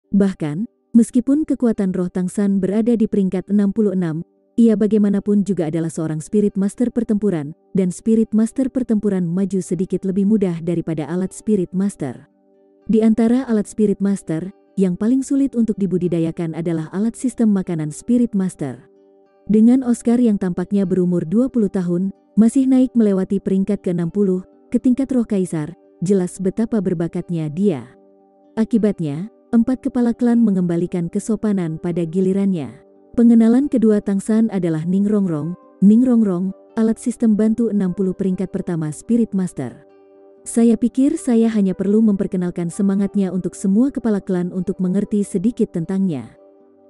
Bahkan, meskipun kekuatan roh Tang San berada di peringkat 66, ia bagaimanapun juga adalah seorang spirit master pertempuran, dan spirit master pertempuran maju sedikit lebih mudah daripada alat spirit master. Di antara alat spirit master, yang paling sulit untuk dibudidayakan adalah alat sistem makanan spirit master. Dengan Oscar yang tampaknya berumur 20 tahun, masih naik melewati peringkat ke-60, ke tingkat roh kaisar, jelas betapa berbakatnya dia. Akibatnya, 4 kepala klan mengembalikan kesopanan pada gilirannya. Pengenalan kedua Tang San adalah Ning Rongrong. Ning Rongrong, alat sistem bantu 60 peringkat pertama spirit master. Saya pikir saya hanya perlu memperkenalkan semangatnya untuk semua kepala klan untuk mengerti sedikit tentangnya.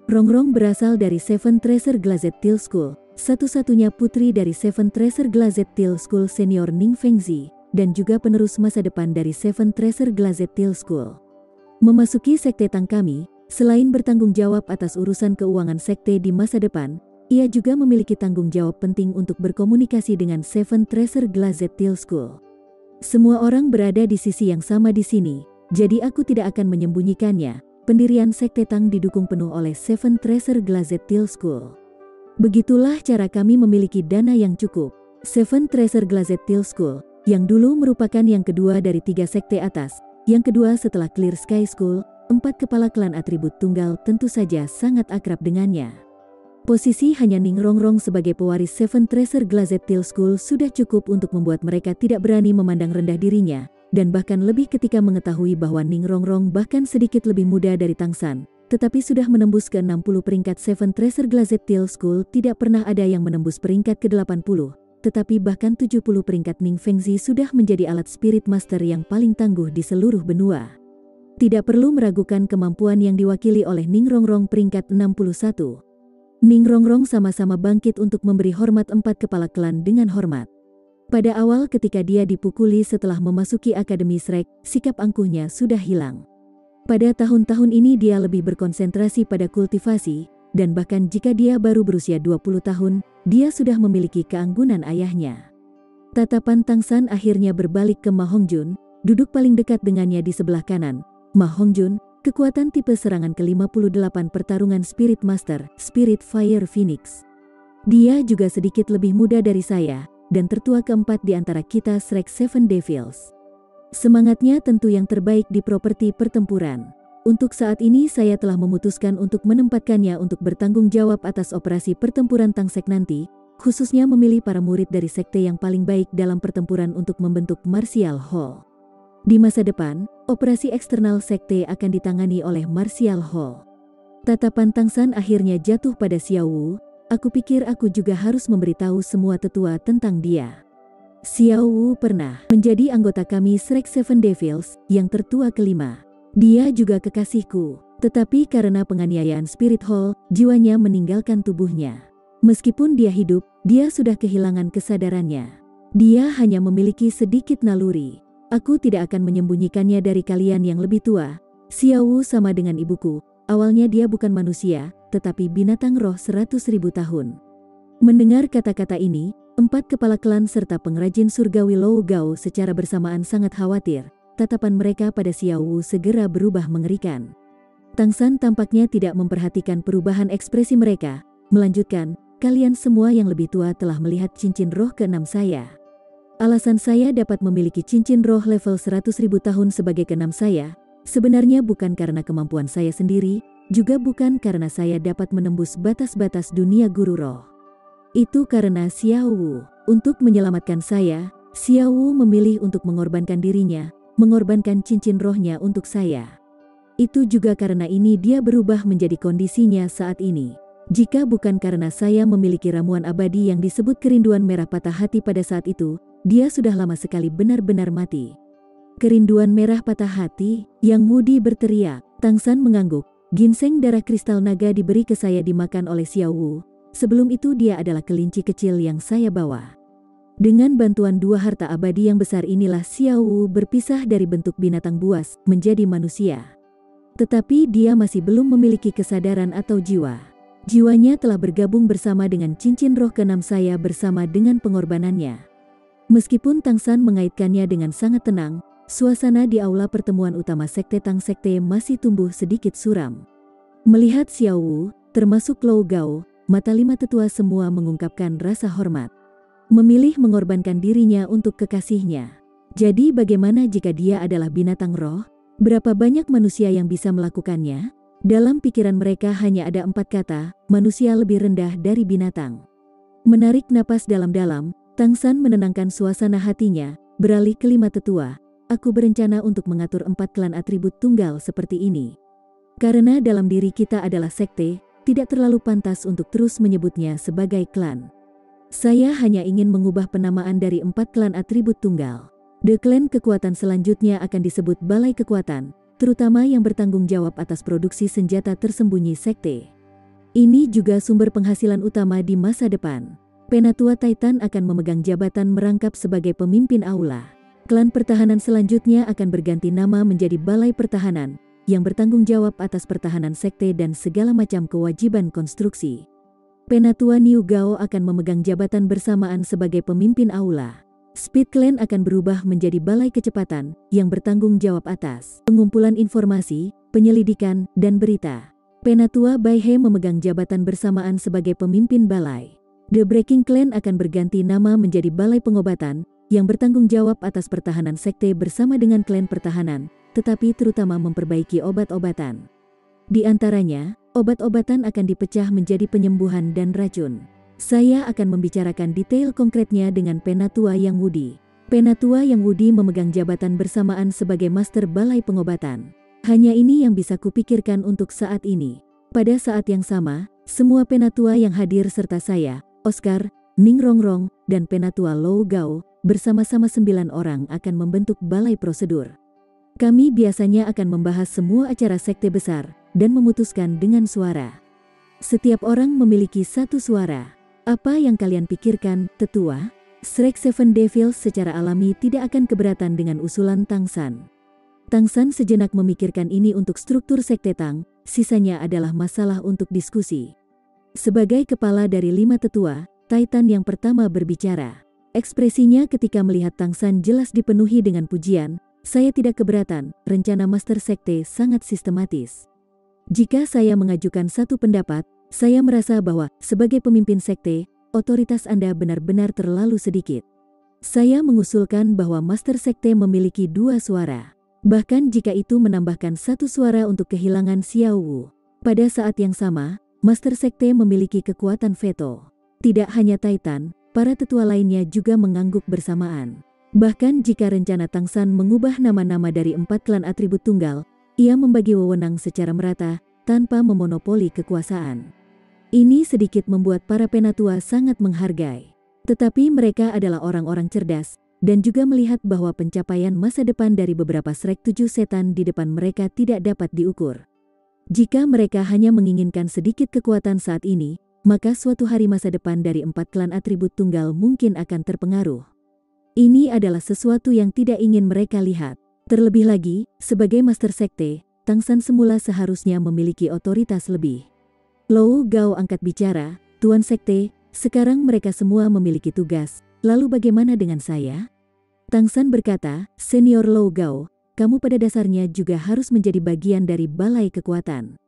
Rongrong berasal dari Seven Treasure Glazed Teal School, satu-satunya putri dari Seven Treasure Glazed Teal School senior Ning Fengzi, dan juga penerus masa depan dari Seven Treasure Glazed Teal School. Memasuki sekte Tang kami, selain bertanggung jawab atas urusan keuangan sekte di masa depan, ia juga memiliki tanggung jawab penting untuk berkomunikasi dengan Seven Treasure Glazed Teal School. Semua orang berada di sisi yang sama di sini, jadi aku tidak akan menyembunyikannya. Pendirian sekte Tang didukung penuh oleh Seven Treasure Glazed Teal School. Begitulah cara kami memiliki dana yang cukup. Seven Treasure Glazed Teal School, yang dulu merupakan yang kedua dari 3 sekte atas, yang kedua setelah Clear Sky School, 4 kepala klan atribut tunggal tentu saja sangat akrab dengannya. Posisi hanya Ning Rongrong sebagai pewaris Seven Treasure Glazed Teal School sudah cukup untuk membuat mereka tidak berani memandang rendah dirinya, dan bahkan lebih ketika mengetahui bahwa Ning Rongrong bahkan sedikit lebih muda dari Tang San, tetapi sudah menembus ke-60 peringkat Seven Treasure Glazed Teal School. Tidak pernah ada yang menembus peringkat ke-80. Tetapi bahkan 70 peringkat Ning Fengzi sudah menjadi alat spirit master yang paling tangguh di seluruh benua. Tidak perlu meragukan kemampuan yang diwakili oleh Ning Rongrong peringkat 61. Ning Rongrong sama-sama bangkit untuk memberi hormat 4 kepala klan dengan hormat. Pada awal ketika dia dipukuli setelah memasuki Akademi Shrek, sikap angkuhnya sudah hilang. Pada tahun-tahun ini dia lebih berkonsentrasi pada kultivasi, dan bahkan jika dia baru berusia 20 tahun, dia sudah memiliki keanggunan ayahnya. Tatapan Tang San akhirnya berbalik ke Ma Hongjun, duduk paling dekat dengannya di sebelah kanan. Ma Hongjun, kekuatan tipe serangan ke-58 pertarungan Spirit Master, Spirit Fire Phoenix. Dia juga sedikit lebih muda dari saya, dan tertua keempat di antara kita Shrek Seven Devils. Semangatnya tentu yang terbaik di properti pertempuran. Untuk saat ini saya telah memutuskan untuk menempatkannya untuk bertanggung jawab atas operasi pertempuran Tangsek nanti, khususnya memilih para murid dari sekte yang paling baik dalam pertempuran untuk membentuk Martial Hall. Di masa depan, operasi eksternal sekte akan ditangani oleh Martial Hall. Tatapan Tang San akhirnya jatuh pada Xiao Wu. Aku pikir aku juga harus memberitahu semua tetua tentang dia. Xiao Wu pernah menjadi anggota kami Shrek Seven Devils, yang tertua kelima. Dia juga kekasihku, tetapi karena penganiayaan Spirit Hall, jiwanya meninggalkan tubuhnya. Meskipun dia hidup, dia sudah kehilangan kesadarannya. Dia hanya memiliki sedikit naluri. Aku tidak akan menyembunyikannya dari kalian yang lebih tua. Xiao Wu sama dengan ibuku, awalnya dia bukan manusia, tetapi binatang roh 100.000 tahun. Mendengar kata-kata ini, 4 kepala klan serta pengrajin surgawi Lou Gao secara bersamaan sangat khawatir. Tatapan mereka pada Xiao Wu segera berubah mengerikan. Tang San tampaknya tidak memperhatikan perubahan ekspresi mereka, melanjutkan, kalian semua yang lebih tua telah melihat cincin roh ke-6 saya. Alasan saya dapat memiliki cincin roh level 100.000 tahun sebagai ke-6 saya, sebenarnya bukan karena kemampuan saya sendiri, juga bukan karena saya dapat menembus batas-batas dunia guru roh. Itu karena Xiao Wu. Untuk menyelamatkan saya, Xiao Wu memilih untuk mengorbankan dirinya, mengorbankan cincin rohnya untuk saya. Itu juga karena ini dia berubah menjadi kondisinya saat ini. Jika bukan karena saya memiliki ramuan abadi yang disebut kerinduan merah patah hati pada saat itu, dia sudah lama sekali benar-benar mati. Kerinduan merah patah hati, Yang Mudi berteriak. Tang San mengangguk. Ginseng darah kristal naga diberi ke saya dimakan oleh Xiao Wu. Sebelum itu dia adalah kelinci kecil yang saya bawa. Dengan bantuan 2 harta abadi yang besar inilah Xiao Wu berpisah dari bentuk binatang buas menjadi manusia. Tetapi dia masih belum memiliki kesadaran atau jiwa. Jiwanya telah bergabung bersama dengan cincin roh ke-6 saya bersama dengan pengorbanannya. Meskipun Tang San mengaitkannya dengan sangat tenang, Suasana di aula pertemuan utama Sekte Tang Sekte masih tumbuh sedikit suram. Melihat Xiao Wu, termasuk Lou Gao, mata lima tetua semua mengungkapkan rasa hormat. Memilih mengorbankan dirinya untuk kekasihnya. Jadi bagaimana jika dia adalah binatang roh? Berapa banyak manusia yang bisa melakukannya? Dalam pikiran mereka hanya ada 4 kata, manusia lebih rendah dari binatang. Menarik napas dalam-dalam, Tang San menenangkan suasana hatinya, beralih ke lima tetua. Aku berencana untuk mengatur 4 klan atribut tunggal seperti ini. Karena dalam diri kita adalah sekte, tidak terlalu pantas untuk terus menyebutnya sebagai klan. Saya hanya ingin mengubah penamaan dari 4 klan atribut tunggal. The Clan kekuatan selanjutnya akan disebut Balai Kekuatan, terutama yang bertanggung jawab atas produksi senjata tersembunyi sekte. Ini juga sumber penghasilan utama di masa depan. Penatua Titan akan memegang jabatan merangkap sebagai pemimpin aula. Klan pertahanan selanjutnya akan berganti nama menjadi Balai Pertahanan, yang bertanggung jawab atas pertahanan sekte dan segala macam kewajiban konstruksi. Penatua Niu Gao akan memegang jabatan bersamaan sebagai pemimpin aula. Speed Clan akan berubah menjadi Balai Kecepatan, yang bertanggung jawab atas pengumpulan informasi, penyelidikan, dan berita. Penatua Bai He memegang jabatan bersamaan sebagai pemimpin balai. The Breaking Clan akan berganti nama menjadi Balai Pengobatan, yang bertanggung jawab atas pertahanan sekte bersama dengan klan pertahanan, tetapi terutama memperbaiki obat-obatan. Di antaranya, obat-obatan akan dipecah menjadi penyembuhan dan racun. Saya akan membicarakan detail konkretnya dengan Penatua Yang Wudi. Penatua Yang Wudi memegang jabatan bersamaan sebagai Master Balai Pengobatan. Hanya ini yang bisa kupikirkan untuk saat ini. Pada saat yang sama, semua penatua yang hadir serta saya, Oscar, Ning Rongrong, dan Penatua Lou Gao, bersama-sama 9 orang akan membentuk balai prosedur. Kami biasanya akan membahas semua acara sekte besar, dan memutuskan dengan suara. Setiap orang memiliki satu suara. Apa yang kalian pikirkan, tetua? Shrek Seven Devils secara alami tidak akan keberatan dengan usulan Tang San. Tang San sejenak memikirkan ini untuk struktur sekte Tang, sisanya adalah masalah untuk diskusi. Sebagai kepala dari 5 tetua, Titan yang pertama berbicara. Ekspresinya ketika melihat Tang San jelas dipenuhi dengan pujian. Saya tidak keberatan, rencana Master Sekte sangat sistematis. Jika saya mengajukan satu pendapat, saya merasa bahwa sebagai pemimpin sekte, otoritas Anda benar-benar terlalu sedikit. Saya mengusulkan bahwa Master Sekte memiliki 2 suara. Bahkan jika itu menambahkan 1 suara untuk kehilangan Xiao Wu. Pada saat yang sama, Master Sekte memiliki kekuatan veto. Tidak hanya Titan, para tetua lainnya juga mengangguk bersamaan. Bahkan jika rencana Tang San mengubah nama-nama dari 4 klan atribut tunggal, ia membagi wewenang secara merata, tanpa memonopoli kekuasaan. Ini sedikit membuat para penatua sangat menghargai. Tetapi mereka adalah orang-orang cerdas, dan juga melihat bahwa pencapaian masa depan dari beberapa Shrek 7 setan di depan mereka tidak dapat diukur. Jika mereka hanya menginginkan sedikit kekuatan saat ini, maka suatu hari masa depan dari 4 klan atribut tunggal mungkin akan terpengaruh. Ini adalah sesuatu yang tidak ingin mereka lihat. Terlebih lagi, sebagai Master Sekte, Tang San semula seharusnya memiliki otoritas lebih. Lou Gao angkat bicara, Tuan Sekte, sekarang mereka semua memiliki tugas, lalu bagaimana dengan saya? Tang San berkata, Senior Lou Gao, kamu pada dasarnya juga harus menjadi bagian dari Balai Kekuatan.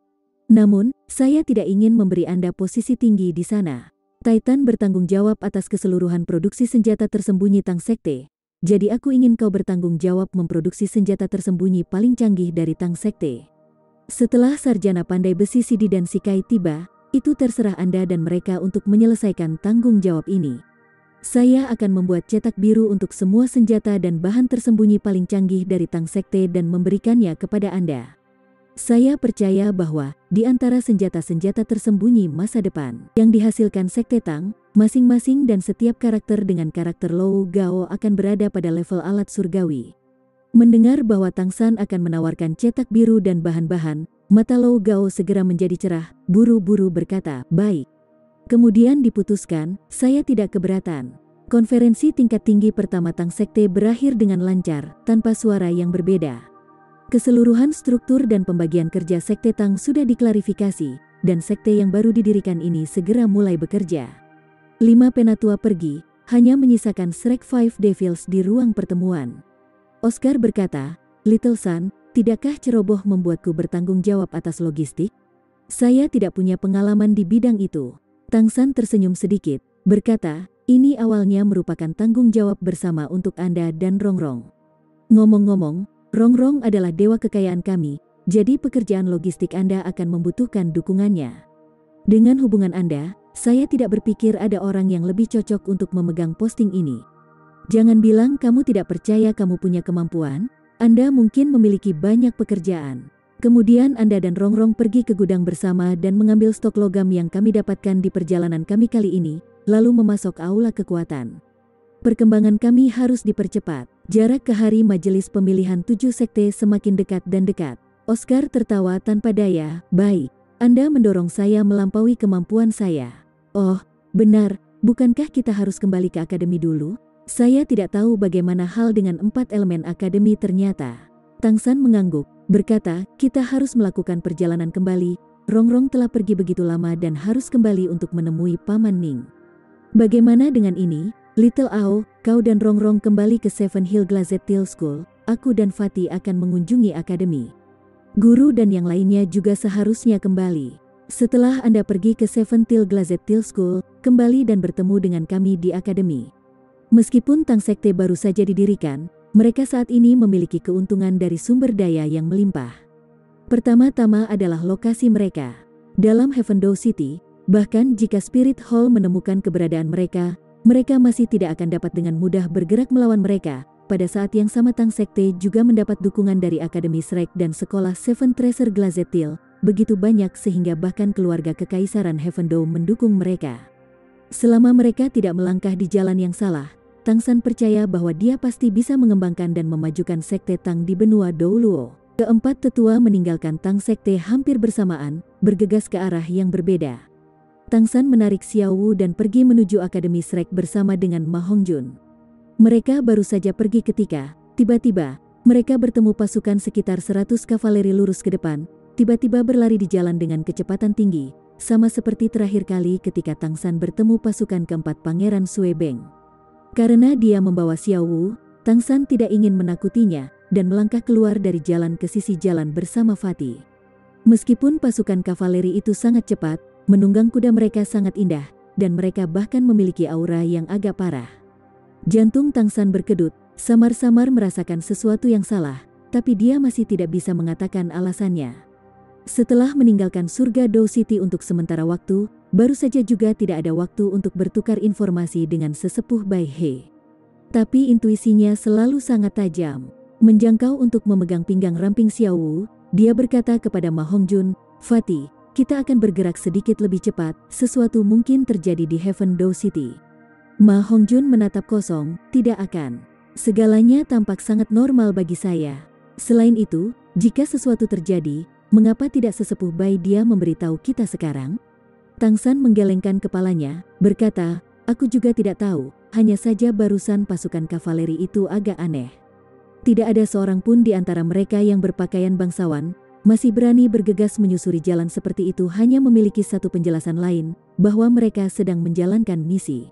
Namun, saya tidak ingin memberi Anda posisi tinggi di sana. Titan bertanggung jawab atas keseluruhan produksi senjata tersembunyi Tang Sekte. Jadi aku ingin kau bertanggung jawab memproduksi senjata tersembunyi paling canggih dari Tang Sekte. Setelah sarjana pandai besi Sidi dan Sikai tiba, itu terserah Anda dan mereka untuk menyelesaikan tanggung jawab ini. Saya akan membuat cetak biru untuk semua senjata dan bahan tersembunyi paling canggih dari Tang Sekte dan memberikannya kepada Anda. Saya percaya bahwa, di antara senjata-senjata tersembunyi masa depan yang dihasilkan Sekte Tang, masing-masing dan setiap karakter dengan karakter Lou Gao akan berada pada level alat surgawi. Mendengar bahwa Tang San akan menawarkan cetak biru dan bahan-bahan, mata Lou Gao segera menjadi cerah, buru-buru berkata, baik. Kemudian diputuskan, saya tidak keberatan. Konferensi tingkat tinggi pertama Tang Sekte berakhir dengan lancar, tanpa suara yang berbeda. Keseluruhan struktur dan pembagian kerja Sekte Tang sudah diklarifikasi, dan sekte yang baru didirikan ini segera mulai bekerja. 5 penatua pergi, hanya menyisakan Shrek Five Devils di ruang pertemuan. Oscar berkata, "Little Sun, tidakkah ceroboh membuatku bertanggung jawab atas logistik? Saya tidak punya pengalaman di bidang itu." Tang San tersenyum sedikit, berkata, "Ini awalnya merupakan tanggung jawab bersama untuk Anda dan Rongrong. Ngomong-ngomong, Rongrong adalah dewa kekayaan kami, jadi pekerjaan logistik Anda akan membutuhkan dukungannya. Dengan hubungan Anda, saya tidak berpikir ada orang yang lebih cocok untuk memegang posting ini. Jangan bilang kamu tidak percaya kamu punya kemampuan, Anda mungkin memiliki banyak pekerjaan." Kemudian Anda dan Rongrong pergi ke gudang bersama dan mengambil stok logam yang kami dapatkan di perjalanan kami kali ini, lalu memasok aula kekuatan. Perkembangan kami harus dipercepat. Jarak ke hari majelis pemilihan 7 sekte semakin dekat dan dekat. Oscar tertawa tanpa daya. "Baik, Anda mendorong saya melampaui kemampuan saya. Oh, benar, bukankah kita harus kembali ke akademi dulu? Saya tidak tahu bagaimana hal dengan 4 elemen akademi ternyata." Tang San mengangguk, berkata, "Kita harus melakukan perjalanan kembali. Rongrong telah pergi begitu lama dan harus kembali untuk menemui Paman Ning. Bagaimana dengan ini, Little Ao, kau dan Rongrong kembali ke Seven Hill Glazed Till School, aku dan Fatih akan mengunjungi akademi. Guru dan yang lainnya juga seharusnya kembali. Setelah Anda pergi ke Seven Hill Glazed Till School, kembali dan bertemu dengan kami di akademi." Meskipun Tang Sekte baru saja didirikan, mereka saat ini memiliki keuntungan dari sumber daya yang melimpah. Pertama-tama adalah lokasi mereka. Dalam Heavendow City, bahkan jika Spirit Hall menemukan keberadaan mereka, mereka masih tidak akan dapat dengan mudah bergerak melawan mereka. Pada saat yang sama Tang Sekte juga mendapat dukungan dari Akademi Shrek dan Sekolah Seven Treasure Glazed Till, begitu banyak sehingga bahkan keluarga kekaisaran Heavendow mendukung mereka. Selama mereka tidak melangkah di jalan yang salah, Tang San percaya bahwa dia pasti bisa mengembangkan dan memajukan Sekte Tang di benua Douluo. Keempat tetua meninggalkan Tang Sekte hampir bersamaan, bergegas ke arah yang berbeda. Tang San menarik Xiao Wu dan pergi menuju Akademi Shrek bersama dengan Ma Hongjun. Mereka baru saja pergi ketika, tiba-tiba, mereka bertemu pasukan sekitar 100 kavaleri lurus ke depan, tiba-tiba berlari di jalan dengan kecepatan tinggi, sama seperti terakhir kali ketika Tang San bertemu pasukan keempat Pangeran Sui Beng. Karena dia membawa Xiao Wu, Tang San tidak ingin menakutinya dan melangkah keluar dari jalan ke sisi jalan bersama Fatih. Meskipun pasukan kavaleri itu sangat cepat, menunggang kuda mereka sangat indah, dan mereka bahkan memiliki aura yang agak parah. Jantung Tang San berkedut, samar-samar merasakan sesuatu yang salah, tapi dia masih tidak bisa mengatakan alasannya. Setelah meninggalkan surga Dou City untuk sementara waktu, baru saja juga tidak ada waktu untuk bertukar informasi dengan sesepuh Bai He. Tapi intuisinya selalu sangat tajam. Menjangkau untuk memegang pinggang ramping Xiao Wu, dia berkata kepada Ma Hongjun, "Fatih, kita akan bergerak sedikit lebih cepat, sesuatu mungkin terjadi di Heavendow City." Ma Hongjun menatap kosong, "Tidak akan. Segalanya tampak sangat normal bagi saya. Selain itu, jika sesuatu terjadi, mengapa tidak sesepuh Bai dia memberitahu kita sekarang?" Tang San menggelengkan kepalanya, berkata, "Aku juga tidak tahu, hanya saja barusan pasukan kavaleri itu agak aneh. Tidak ada seorang pun di antara mereka yang berpakaian bangsawan, masih berani bergegas menyusuri jalan seperti itu hanya memiliki satu penjelasan lain, bahwa mereka sedang menjalankan misi.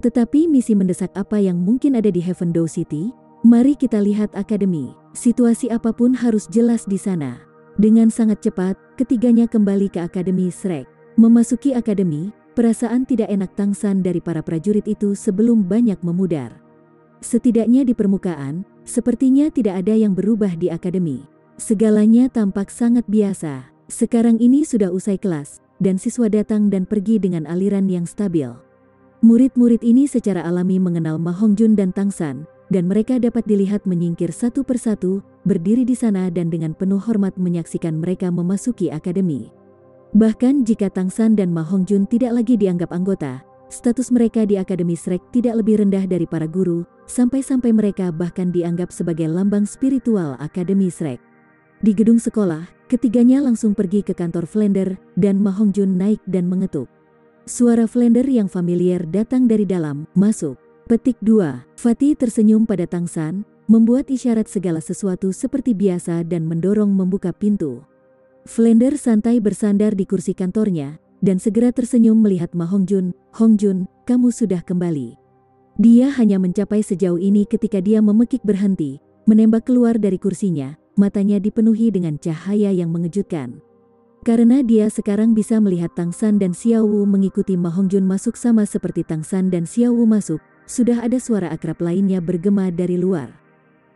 Tetapi misi mendesak apa yang mungkin ada di Heavendow City? Mari kita lihat akademi. Situasi apapun harus jelas di sana." Dengan sangat cepat, ketiganya kembali ke Akademi Shrek. Memasuki akademi, perasaan tidak enak Tang San dari para prajurit itu sebelum banyak memudar. Setidaknya di permukaan, sepertinya tidak ada yang berubah di akademi. Segalanya tampak sangat biasa. Sekarang ini sudah usai kelas, dan siswa datang dan pergi dengan aliran yang stabil. Murid-murid ini secara alami mengenal Ma Hongjun dan Tang San, dan mereka dapat dilihat menyingkir satu persatu, berdiri di sana dan dengan penuh hormat menyaksikan mereka memasuki akademi. Bahkan jika Tang San dan Ma Hongjun tidak lagi dianggap anggota, status mereka di Akademi Shrek tidak lebih rendah dari para guru, sampai-sampai mereka bahkan dianggap sebagai lambang spiritual Akademi Shrek. Di gedung sekolah, ketiganya langsung pergi ke kantor Flander, dan Ma Hongjun naik dan mengetuk. Suara Flander yang familiar datang dari dalam, "Masuk." Petik 2. Fatih tersenyum pada Tang San, membuat isyarat segala sesuatu seperti biasa dan mendorong membuka pintu. Flander santai bersandar di kursi kantornya, dan segera tersenyum melihat Ma Hongjun. "Hongjun, kamu sudah kembali." Dia hanya mencapai sejauh ini ketika dia memekik berhenti, menembak keluar dari kursinya, matanya dipenuhi dengan cahaya yang mengejutkan. Karena dia sekarang bisa melihat Tang San dan Xiao Wu mengikuti Ma Hongjun masuk sama seperti Tang San dan Xiao Wu masuk, sudah ada suara akrab lainnya bergema dari luar.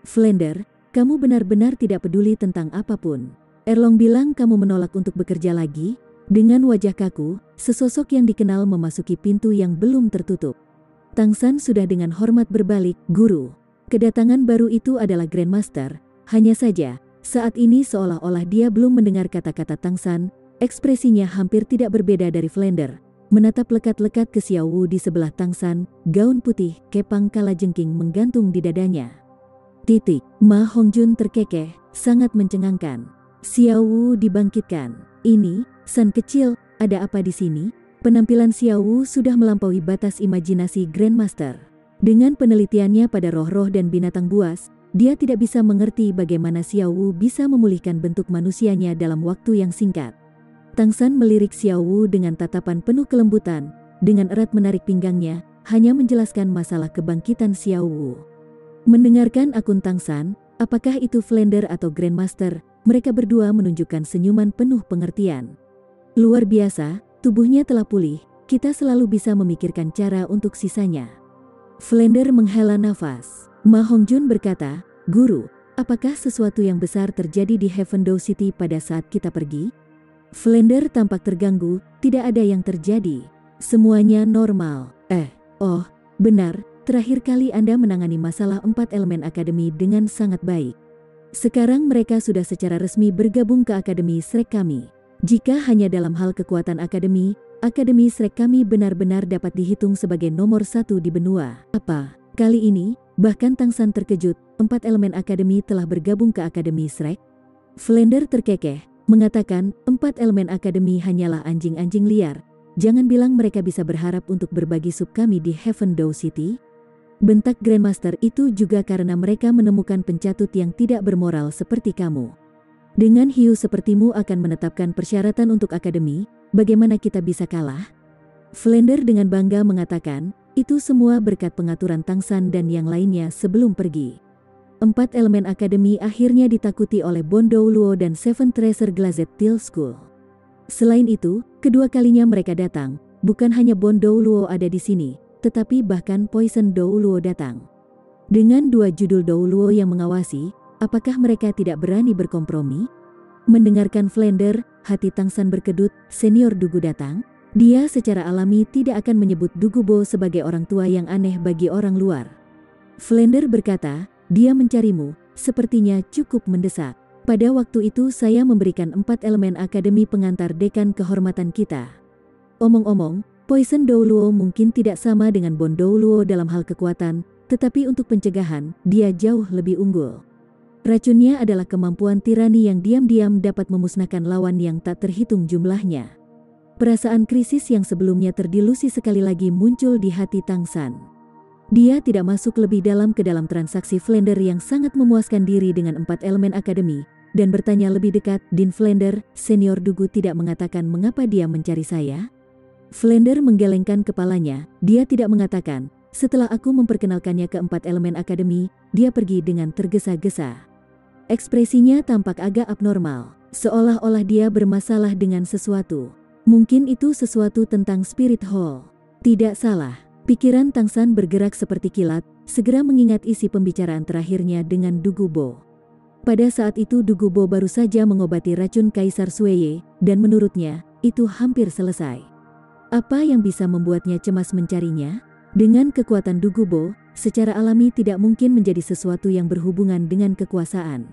"Flander, kamu benar-benar tidak peduli tentang apapun. Erlong bilang kamu menolak untuk bekerja lagi?" Dengan wajah kaku, sesosok yang dikenal memasuki pintu yang belum tertutup. Tang San sudah dengan hormat berbalik, "Guru." Kedatangan baru itu adalah Grandmaster, hanya saja saat ini seolah-olah dia belum mendengar kata-kata Tang San, ekspresinya hampir tidak berbeda dari Flander, menatap lekat-lekat ke Xiao Wu di sebelah Tang San, gaun putih, kepang kalajengking menggantung di dadanya. Ma Hongjun terkekeh, sangat mencengangkan. Xiao Wu dibangkitkan. "Ini, San kecil, ada apa di sini?" Penampilan Xiao Wu sudah melampaui batas imajinasi Grandmaster. Dengan penelitiannya pada roh-roh dan binatang buas, dia tidak bisa mengerti bagaimana Xiao Wu bisa memulihkan bentuk manusianya dalam waktu yang singkat. Tang San melirik Xiao Wu dengan tatapan penuh kelembutan, dengan erat menarik pinggangnya, hanya menjelaskan masalah kebangkitan Xiao Wu. Mendengarkan akun Tang San, apakah itu Flander atau Grandmaster, mereka berdua menunjukkan senyuman penuh pengertian. "Luar biasa, tubuhnya telah pulih, kita selalu bisa memikirkan cara untuk sisanya." Flander menghela nafas. Ma Hongjun berkata, "Guru, apakah sesuatu yang besar terjadi di Heavendow City pada saat kita pergi?" Flander tampak terganggu, "Tidak ada yang terjadi. Semuanya normal." Oh, benar, terakhir kali Anda menangani masalah 4 elemen akademi dengan sangat baik. Sekarang mereka sudah secara resmi bergabung ke Akademi Shrek kami. Jika hanya dalam hal kekuatan Akademi Shrek kami benar-benar dapat dihitung sebagai nomor 1 di benua. "Apa? Kali ini?" Bahkan Tang San terkejut, 4 elemen akademi telah bergabung ke Akademi Shrek. Flander terkekeh, mengatakan, 4 elemen akademi hanyalah anjing-anjing liar. Jangan bilang mereka bisa berharap untuk berbagi sup kami di Heavendow City. Bentak Grandmaster itu juga karena mereka menemukan pencatut yang tidak bermoral seperti kamu. Dengan hiu sepertimu akan menetapkan persyaratan untuk akademi, bagaimana kita bisa kalah? Flander dengan bangga mengatakan, itu semua berkat pengaturan Tang San dan yang lainnya sebelum pergi. 4 elemen akademi akhirnya ditakuti oleh Bondou Luo dan Seven Treasure Glazed Teal School. Selain itu, kedua kalinya mereka datang, bukan hanya Bondou Luo ada di sini, tetapi bahkan Poison Dou Luo datang. Dengan 2 judul Dou Luo yang mengawasi, apakah mereka tidak berani berkompromi? Mendengarkan Flander, hati Tang San berkedut, senior Dugu datang. Dia secara alami tidak akan menyebut Dugubo sebagai orang tua yang aneh bagi orang luar. Flander berkata, "Dia mencarimu, sepertinya cukup mendesak. Pada waktu itu saya memberikan 4 elemen akademi pengantar dekan kehormatan kita. Omong-omong, Poison Dou Luo mungkin tidak sama dengan Bondou Luo dalam hal kekuatan, tetapi untuk pencegahan, dia jauh lebih unggul. Racunnya adalah kemampuan tirani yang diam-diam dapat memusnahkan lawan yang tak terhitung jumlahnya." Perasaan krisis yang sebelumnya terdilusi sekali lagi muncul di hati Tang San. Dia tidak masuk lebih dalam ke dalam transaksi Flander yang sangat memuaskan diri dengan 4 elemen akademi, dan bertanya lebih dekat, "Din Flander, senior Dugu tidak mengatakan mengapa dia mencari saya?" Flander menggelengkan kepalanya, dia tidak mengatakan, "Setelah aku memperkenalkannya ke 4 elemen akademi, dia pergi dengan tergesa-gesa." Ekspresinya tampak agak abnormal, seolah-olah dia bermasalah dengan sesuatu. Mungkin itu sesuatu tentang Spirit Hall. Tidak salah, pikiran Tang San bergerak seperti kilat, segera mengingat isi pembicaraan terakhirnya dengan Dugubo. Pada saat itu Dugubo baru saja mengobati racun Kaisar Sueye, dan menurutnya, itu hampir selesai. Apa yang bisa membuatnya cemas mencarinya? Dengan kekuatan Dugubo, secara alami tidak mungkin menjadi sesuatu yang berhubungan dengan kekuasaan.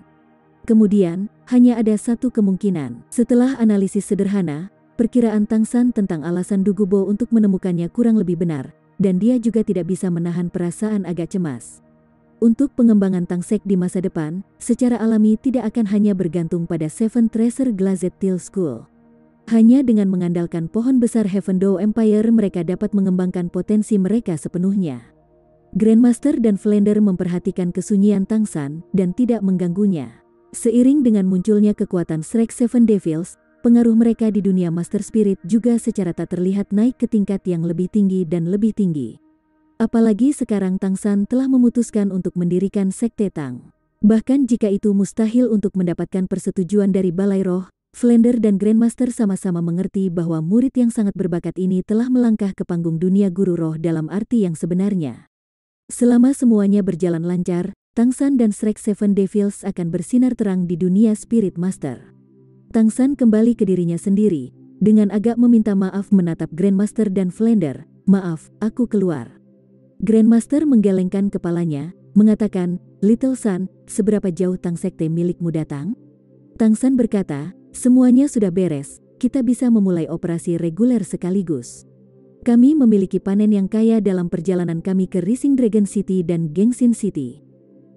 Kemudian, hanya ada satu kemungkinan. Setelah analisis sederhana, perkiraan Tang San tentang alasan Dugubo untuk menemukannya kurang lebih benar, dan dia juga tidak bisa menahan perasaan agak cemas. Untuk pengembangan Tang Sek di masa depan, secara alami tidak akan hanya bergantung pada Seven Treasure Glazed Teal School. Hanya dengan mengandalkan pohon besar Heavendow Empire mereka dapat mengembangkan potensi mereka sepenuhnya. Grandmaster dan Flander memperhatikan kesunyian Tang San dan tidak mengganggunya. Seiring dengan munculnya kekuatan Shrek Seven Devils, pengaruh mereka di dunia Master Spirit juga secara tak terlihat naik ke tingkat yang lebih tinggi dan lebih tinggi. Apalagi sekarang Tang San telah memutuskan untuk mendirikan Sekte Tang. Bahkan jika itu mustahil untuk mendapatkan persetujuan dari Balai Roh, Flander dan Grandmaster sama-sama mengerti bahwa murid yang sangat berbakat ini telah melangkah ke panggung dunia guru roh dalam arti yang sebenarnya. Selama semuanya berjalan lancar, Tang San dan Shrek Seven Devils akan bersinar terang di dunia Spirit Master. Tang San kembali ke dirinya sendiri, dengan agak meminta maaf menatap Grandmaster dan Flander. "Maaf, aku keluar." Grandmaster menggelengkan kepalanya, mengatakan, "Little Sun, seberapa jauh Tang Sekte milikmu datang?" Tang San berkata, "Semuanya sudah beres, kita bisa memulai operasi reguler sekaligus. Kami memiliki panen yang kaya dalam perjalanan kami ke Rising Dragon City dan Gengsin City.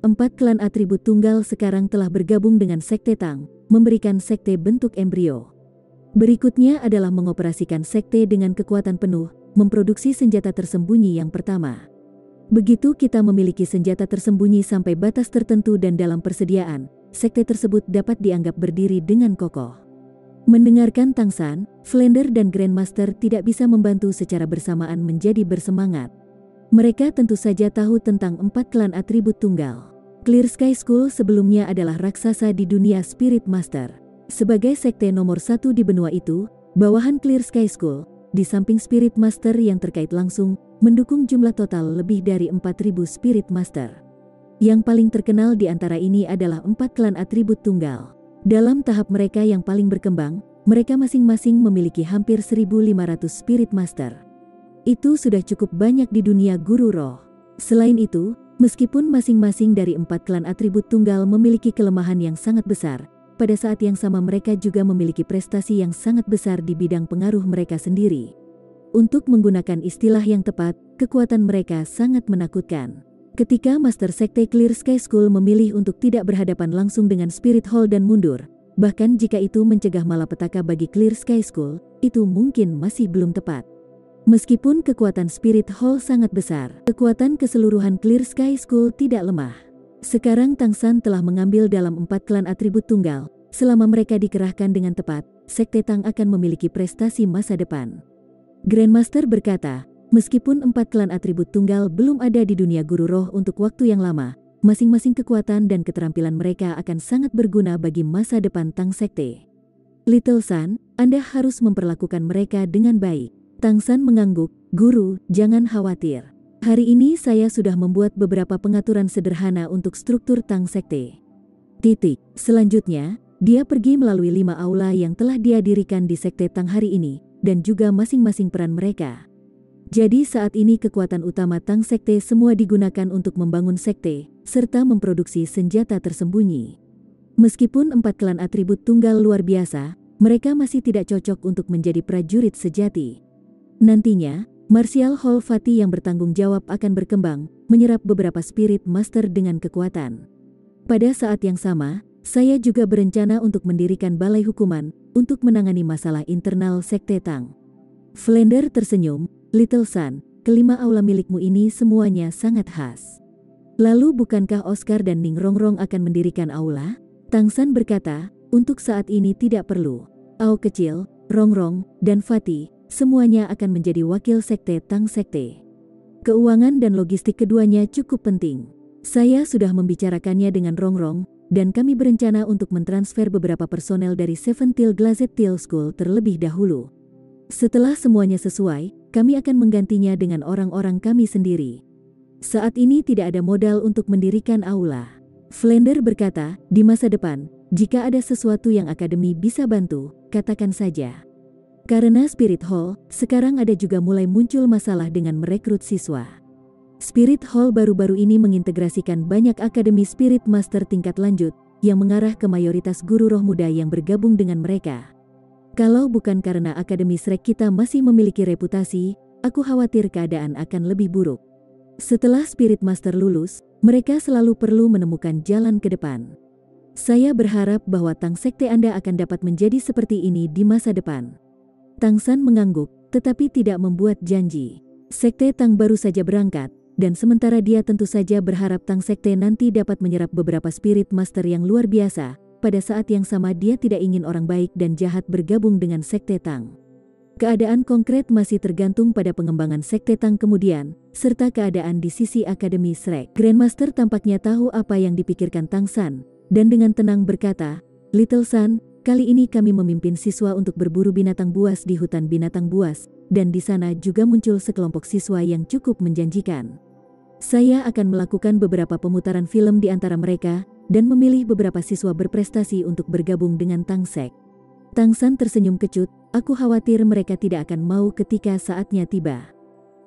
4 klan atribut tunggal sekarang telah bergabung dengan Sekte Tang, memberikan sekte bentuk embrio. Berikutnya adalah mengoperasikan sekte dengan kekuatan penuh, memproduksi senjata tersembunyi yang pertama. Begitu kita memiliki senjata tersembunyi sampai batas tertentu dan dalam persediaan, sekte tersebut dapat dianggap berdiri dengan kokoh." Mendengarkan Tang San, Flander dan Grandmaster tidak bisa membantu secara bersamaan menjadi bersemangat. Mereka tentu saja tahu tentang 4 klan atribut tunggal. Clear Sky School sebelumnya adalah raksasa di dunia Spirit Master. Sebagai sekte nomor 1 di benua itu, bawahan Clear Sky School, di samping Spirit Master yang terkait langsung, mendukung jumlah total lebih dari 4.000 Spirit Master. Yang paling terkenal di antara ini adalah 4 klan atribut tunggal. Dalam tahap mereka yang paling berkembang, mereka masing-masing memiliki hampir 1.500 Spirit Master. Itu sudah cukup banyak di dunia guru roh. Selain itu, meskipun masing-masing dari 4 klan atribut tunggal memiliki kelemahan yang sangat besar, pada saat yang sama mereka juga memiliki prestasi yang sangat besar di bidang pengaruh mereka sendiri. Untuk menggunakan istilah yang tepat, kekuatan mereka sangat menakutkan. Ketika Master Sekte Clear Sky School memilih untuk tidak berhadapan langsung dengan Spirit Hall dan mundur, bahkan jika itu mencegah malapetaka bagi Clear Sky School, itu mungkin masih belum tepat. Meskipun kekuatan Spirit Hall sangat besar, kekuatan keseluruhan Clear Sky School tidak lemah. Sekarang Tang San telah mengambil dalam 4 klan atribut tunggal. Selama mereka dikerahkan dengan tepat, Sekte Tang akan memiliki prestasi masa depan. Grandmaster berkata, meskipun 4 klan atribut tunggal belum ada di dunia guru roh untuk waktu yang lama, masing-masing kekuatan dan keterampilan mereka akan sangat berguna bagi masa depan Tang Sekte. "Little Sun, Anda harus memperlakukan mereka dengan baik." Tang San mengangguk, "Guru, jangan khawatir. Hari ini saya sudah membuat beberapa pengaturan sederhana untuk struktur Tang Sekte." Selanjutnya, dia pergi melalui 5 aula yang telah dia dirikan di Sekte Tang hari ini, dan juga masing-masing peran mereka. Jadi saat ini kekuatan utama Tang Sekte semua digunakan untuk membangun sekte, serta memproduksi senjata tersembunyi. Meskipun 4 klan atribut tunggal luar biasa, mereka masih tidak cocok untuk menjadi prajurit sejati. Nantinya, Martial Hall Fatih yang bertanggung jawab akan berkembang, menyerap beberapa Spirit Master dengan kekuatan. Pada saat yang sama, saya juga berencana untuk mendirikan balai hukuman, untuk menangani masalah internal Sekte Tang. Flander tersenyum, "Little Sun, kelima aula milikmu ini semuanya sangat khas. Lalu bukankah Oscar dan Ning Rongrong akan mendirikan aula?" Tang San berkata, "Untuk saat ini tidak perlu. Ao kecil, Rongrong, dan Fatih, semuanya akan menjadi wakil Sekte Tang Sekte. Keuangan dan logistik keduanya cukup penting. Saya sudah membicarakannya dengan Rongrong, dan kami berencana untuk mentransfer beberapa personel dari Seven Tail Glazed Tail School terlebih dahulu. Setelah semuanya sesuai, kami akan menggantinya dengan orang-orang kami sendiri. Saat ini tidak ada modal untuk mendirikan aula." Flander berkata, "Di masa depan, jika ada sesuatu yang akademi bisa bantu, katakan saja. Karena Spirit Hall, sekarang ada juga mulai muncul masalah dengan merekrut siswa. Spirit Hall baru-baru ini mengintegrasikan banyak akademi Spirit Master tingkat lanjut, yang mengarah ke mayoritas guru roh muda yang bergabung dengan mereka. Kalau bukan karena Akademi Shrek kita masih memiliki reputasi, aku khawatir keadaan akan lebih buruk. Setelah Spirit Master lulus, mereka selalu perlu menemukan jalan ke depan. Saya berharap bahwa Tang Sekte Anda akan dapat menjadi seperti ini di masa depan." Tang San mengangguk, tetapi tidak membuat janji. Sekte Tang baru saja berangkat, dan sementara dia tentu saja berharap Tang Sekte nanti dapat menyerap beberapa Spirit Master yang luar biasa, pada saat yang sama dia tidak ingin orang baik dan jahat bergabung dengan Sekte Tang. Keadaan konkret masih tergantung pada pengembangan Sekte Tang kemudian, serta keadaan di sisi Akademi Shrek. Grandmaster tampaknya tahu apa yang dipikirkan Tang San, dan dengan tenang berkata, "Little Sun, kali ini kami memimpin siswa untuk berburu binatang buas di hutan binatang buas, dan di sana juga muncul sekelompok siswa yang cukup menjanjikan. Saya akan melakukan beberapa pemutaran film di antara mereka, dan memilih beberapa siswa berprestasi untuk bergabung dengan Tang Sek." Tang San tersenyum kecut, "Aku khawatir mereka tidak akan mau ketika saatnya tiba."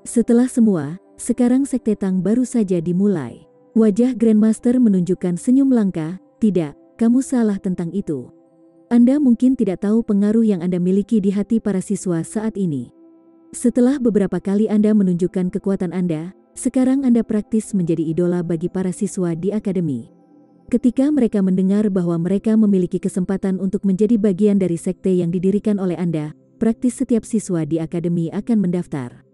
Setelah semua, sekarang Sekte Tang baru saja dimulai. Wajah Grandmaster menunjukkan senyum langka, "Tidak, kamu salah tentang itu. Anda mungkin tidak tahu pengaruh yang Anda miliki di hati para siswa saat ini. Setelah beberapa kali Anda menunjukkan kekuatan Anda, sekarang Anda praktis menjadi idola bagi para siswa di akademi. Ketika mereka mendengar bahwa mereka memiliki kesempatan untuk menjadi bagian dari sekte yang didirikan oleh Anda, praktis setiap siswa di akademi akan mendaftar.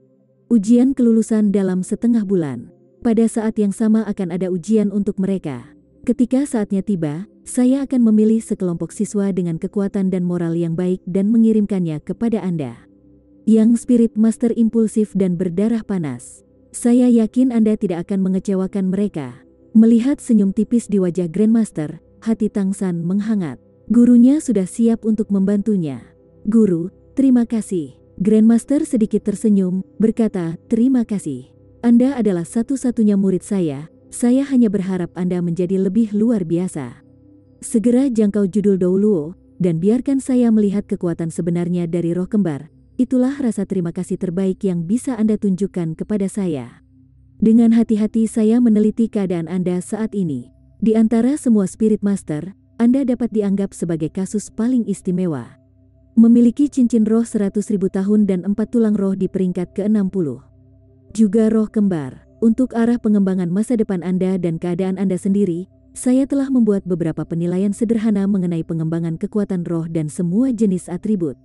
Ujian kelulusan dalam setengah bulan. Pada saat yang sama akan ada ujian untuk mereka. Ketika saatnya tiba, saya akan memilih sekelompok siswa dengan kekuatan dan moral yang baik dan mengirimkannya kepada Anda. Yang Spirit Master impulsif dan berdarah panas. Saya yakin Anda tidak akan mengecewakan mereka." Melihat senyum tipis di wajah Grandmaster, hati Tang San menghangat. Gurunya sudah siap untuk membantunya. "Guru, terima kasih." Grandmaster sedikit tersenyum, berkata, "Terima kasih. Anda adalah satu-satunya murid saya hanya berharap Anda menjadi lebih luar biasa. Segera jangkau judul Douluo, dan biarkan saya melihat kekuatan sebenarnya dari roh kembar. Itulah rasa terima kasih terbaik yang bisa Anda tunjukkan kepada saya. Dengan hati-hati saya meneliti keadaan Anda saat ini. Di antara semua Spirit Master, Anda dapat dianggap sebagai kasus paling istimewa. Memiliki cincin roh 100.000 tahun dan 4 tulang roh di peringkat ke-60. Juga roh kembar. Untuk arah pengembangan masa depan Anda dan keadaan Anda sendiri, saya telah membuat beberapa penilaian sederhana mengenai pengembangan kekuatan roh dan semua jenis atribut.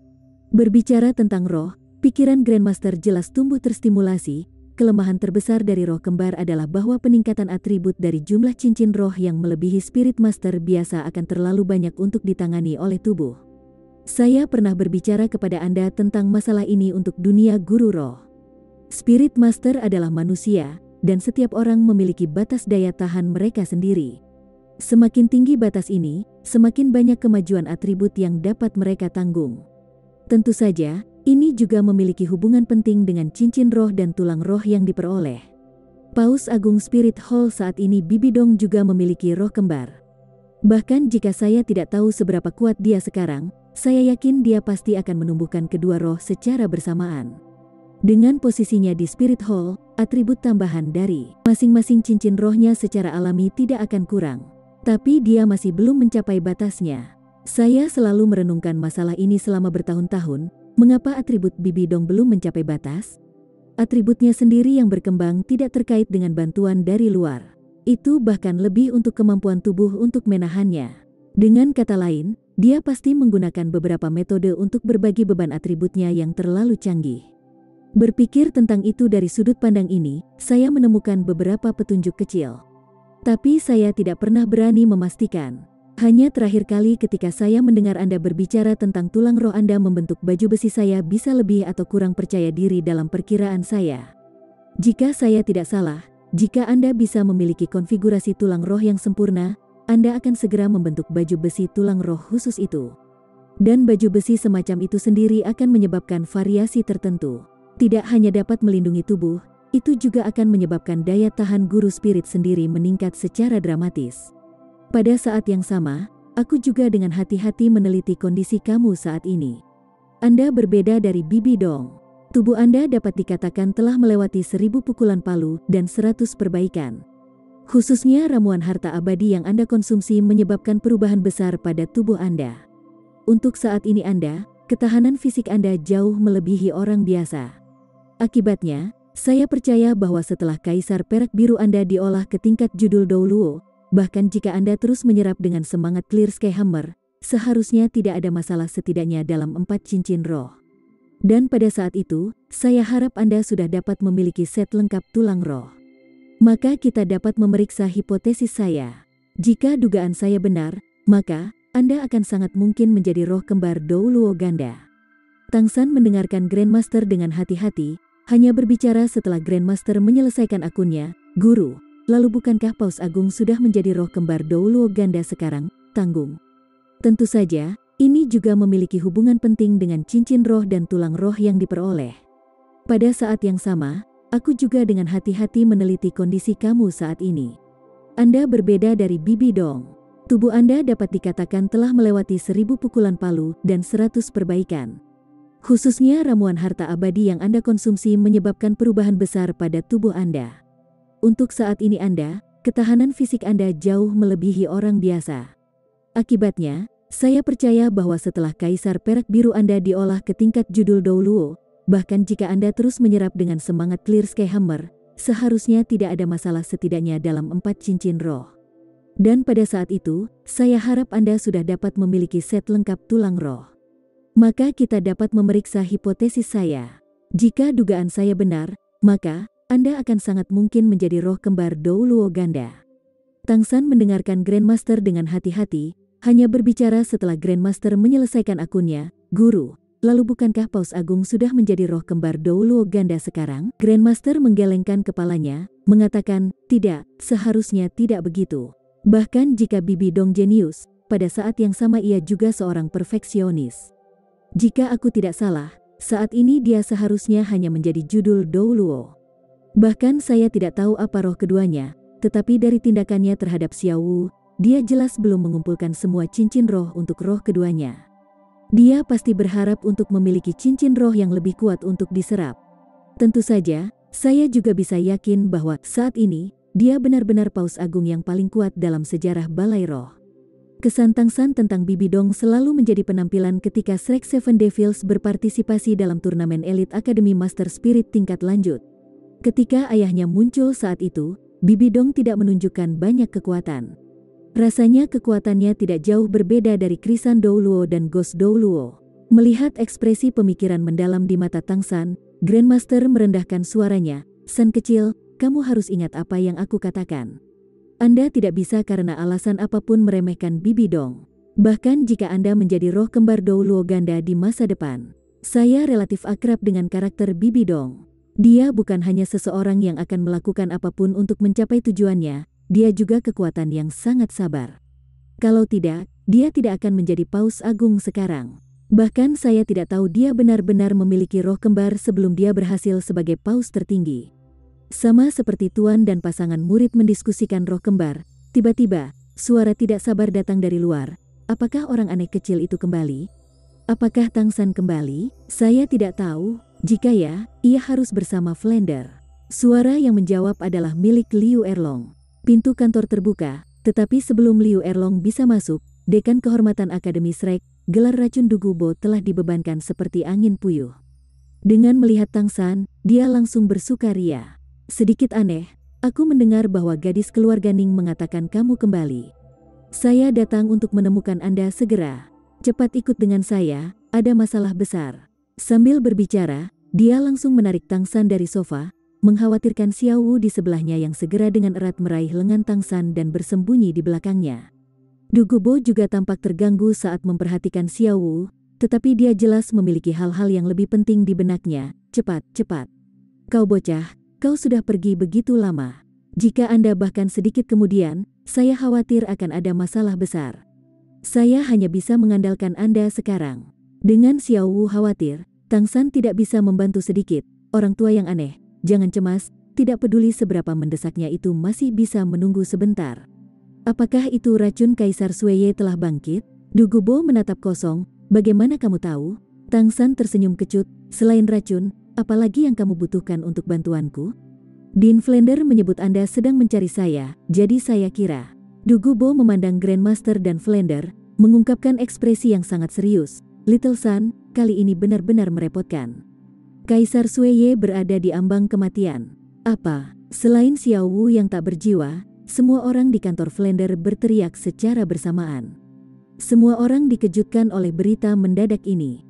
Berbicara tentang roh, pikiran Grandmaster jelas tumbuh terstimulasi. Kelemahan terbesar dari roh kembar adalah bahwa peningkatan atribut dari jumlah cincin roh yang melebihi Spirit Master biasa akan terlalu banyak untuk ditangani oleh tubuh. Saya pernah berbicara kepada Anda tentang masalah ini untuk dunia guru roh. Spirit Master adalah manusia, dan setiap orang memiliki batas daya tahan mereka sendiri. Semakin tinggi batas ini, semakin banyak kemajuan atribut yang dapat mereka tanggung. Tentu saja, ini juga memiliki hubungan penting dengan cincin roh dan tulang roh yang diperoleh. Paus Agung Spirit Hall saat ini Bibi Dong juga memiliki roh kembar. Bahkan jika saya tidak tahu seberapa kuat dia sekarang, saya yakin dia pasti akan menumbuhkan kedua roh secara bersamaan. Dengan posisinya di Spirit Hall, atribut tambahan dari masing-masing cincin rohnya secara alami tidak akan kurang. Tapi dia masih belum mencapai batasnya. Saya selalu merenungkan masalah ini selama bertahun-tahun. Mengapa atribut Bibi Dong belum mencapai batas? Atributnya sendiri yang berkembang tidak terkait dengan bantuan dari luar. Itu bahkan lebih untuk kemampuan tubuh untuk menahannya. Dengan kata lain, dia pasti menggunakan beberapa metode untuk berbagi beban atributnya yang terlalu canggih. Berpikir tentang itu dari sudut pandang ini, saya menemukan beberapa petunjuk kecil. Tapi saya tidak pernah berani memastikan. Hanya terakhir kali ketika saya mendengar Anda berbicara tentang tulang roh Anda membentuk baju besi, saya bisa lebih atau kurang percaya diri dalam perkiraan saya. Jika saya tidak salah, jika Anda bisa memiliki konfigurasi tulang roh yang sempurna, Anda akan segera membentuk baju besi tulang roh khusus itu. Dan baju besi semacam itu sendiri akan menyebabkan variasi tertentu. Tidak hanya dapat melindungi tubuh, itu juga akan menyebabkan daya tahan guru spirit sendiri meningkat secara dramatis. Pada saat yang sama, aku juga dengan hati-hati meneliti kondisi kamu saat ini. Anda berbeda dari Bibi Dong. Tubuh Anda dapat dikatakan telah melewati 1000 pukulan palu dan 100 perbaikan. Khususnya ramuan harta abadi yang Anda konsumsi menyebabkan perubahan besar pada tubuh Anda. Untuk saat ini ketahanan fisik Anda jauh melebihi orang biasa. Akibatnya, saya percaya bahwa setelah Kaisar Perak Biru Anda diolah ke tingkat judul Douluo, bahkan jika Anda terus menyerap dengan semangat Clear Sky Hammer, seharusnya tidak ada masalah setidaknya dalam 4 cincin roh. Dan pada saat itu, saya harap Anda sudah dapat memiliki set lengkap tulang roh. Maka kita dapat memeriksa hipotesis saya. Jika dugaan saya benar, maka Anda akan sangat mungkin menjadi roh kembar Douluo ganda. Tang San mendengarkan Grandmaster dengan hati-hati, hanya berbicara setelah Grandmaster menyelesaikan akunnya. Guru, lalu bukankah Paus Agung sudah menjadi roh kembar Douluo ganda sekarang? Tanggung. Tentu saja, ini juga memiliki hubungan penting dengan cincin roh dan tulang roh yang diperoleh. Pada saat yang sama, aku juga dengan hati-hati meneliti kondisi kamu saat ini. Anda berbeda dari Bibi Dong. Tubuh Anda dapat dikatakan telah melewati 1000 pukulan palu dan 100 perbaikan. Khususnya ramuan harta abadi yang Anda konsumsi menyebabkan perubahan besar pada tubuh Anda. Untuk saat ini ketahanan fisik Anda jauh melebihi orang biasa. Akibatnya, saya percaya bahwa setelah Kaisar Perak Biru Anda diolah ke tingkat judul Douluo, bahkan jika Anda terus menyerap dengan semangat Clear Sky Hammer, seharusnya tidak ada masalah setidaknya dalam 4 cincin roh. Dan pada saat itu, saya harap Anda sudah dapat memiliki set lengkap tulang roh. Maka kita dapat memeriksa hipotesis saya. Jika dugaan saya benar, maka Anda akan sangat mungkin menjadi roh kembar Douluo ganda. Tang San mendengarkan Grandmaster dengan hati-hati, hanya berbicara setelah Grandmaster menyelesaikan akunnya. Guru, lalu bukankah Paus Agung sudah menjadi roh kembar Douluo ganda sekarang? Grandmaster menggelengkan kepalanya, mengatakan, tidak, seharusnya tidak begitu. Bahkan jika Bibi Dong jenius, pada saat yang sama ia juga seorang perfeksionis. Jika aku tidak salah, saat ini dia seharusnya hanya menjadi judul Douluo. Bahkan saya tidak tahu apa roh keduanya, tetapi dari tindakannya terhadap Xiao Wu, dia jelas belum mengumpulkan semua cincin roh untuk roh keduanya. Dia pasti berharap untuk memiliki cincin roh yang lebih kuat untuk diserap. Tentu saja, saya juga bisa yakin bahwa saat ini, dia benar-benar Paus Agung yang paling kuat dalam sejarah Balai Roh. Kesan Tang San tentang Bibi Dong selalu menjadi penampilan ketika Shrek Seven Devils berpartisipasi dalam turnamen elit Akademi Master Spirit tingkat lanjut. Ketika ayahnya muncul saat itu, Bibi Dong tidak menunjukkan banyak kekuatan. Rasanya kekuatannya tidak jauh berbeda dari Krisan Douluo dan Ghost Douluo. Melihat ekspresi pemikiran mendalam di mata Tang San, Grandmaster merendahkan suaranya, "San kecil, kamu harus ingat apa yang aku katakan. Anda tidak bisa karena alasan apapun meremehkan Bibi Dong. Bahkan jika Anda menjadi roh kembar Douluo ganda di masa depan. Saya relatif akrab dengan karakter Bibi Dong. Dia bukan hanya seseorang yang akan melakukan apapun untuk mencapai tujuannya, dia juga kekuatan yang sangat sabar. Kalau tidak, dia tidak akan menjadi Paus Agung sekarang. Bahkan saya tidak tahu dia benar-benar memiliki roh kembar sebelum dia berhasil sebagai Paus tertinggi." Sama seperti tuan dan pasangan murid mendiskusikan roh kembar, tiba-tiba, suara tidak sabar datang dari luar. Apakah orang aneh kecil itu kembali? Apakah Tang San kembali? Saya tidak tahu. Jika ya, ia harus bersama Flander. Suara yang menjawab adalah milik Liu Erlong. Pintu kantor terbuka, tetapi sebelum Liu Erlong bisa masuk, Dekan Kehormatan Akademi Shrek, gelar racun Dugubo telah dibebankan seperti angin puyuh. Dengan melihat Tang San, dia langsung bersukaria. "Sedikit aneh, aku mendengar bahwa gadis keluarga Ning mengatakan kamu kembali. Saya datang untuk menemukan Anda segera. Cepat ikut dengan saya, ada masalah besar." Sambil berbicara, dia langsung menarik Tang San dari sofa, mengkhawatirkan Xiao Wu di sebelahnya yang segera dengan erat meraih lengan Tang San dan bersembunyi di belakangnya. Dugubo juga tampak terganggu saat memperhatikan Xiao Wu, tetapi dia jelas memiliki hal-hal yang lebih penting di benaknya. "Cepat, cepat. Kau bocah. Kau sudah pergi begitu lama. Jika Anda bahkan sedikit kemudian, saya khawatir akan ada masalah besar. Saya hanya bisa mengandalkan Anda sekarang." Dengan Xiao Wu khawatir, Tang San tidak bisa membantu sedikit. "Orang tua yang aneh, jangan cemas, tidak peduli seberapa mendesaknya itu masih bisa menunggu sebentar." "Apakah itu racun Kaisar Sueye telah bangkit?" Dugubo menatap kosong. "Bagaimana kamu tahu?" Tang San tersenyum kecut. "Selain racun, apalagi yang kamu butuhkan untuk bantuanku?" "Dean Flander menyebut Anda sedang mencari saya, jadi saya kira." Dugubo memandang Grandmaster dan Flander, mengungkapkan ekspresi yang sangat serius. "Little Sun, kali ini benar-benar merepotkan. Kaisar Sueye berada di ambang kematian." "Apa?" Selain Xiao Wu yang tak berjiwa, semua orang di kantor Flander berteriak secara bersamaan. Semua orang dikejutkan oleh berita mendadak ini.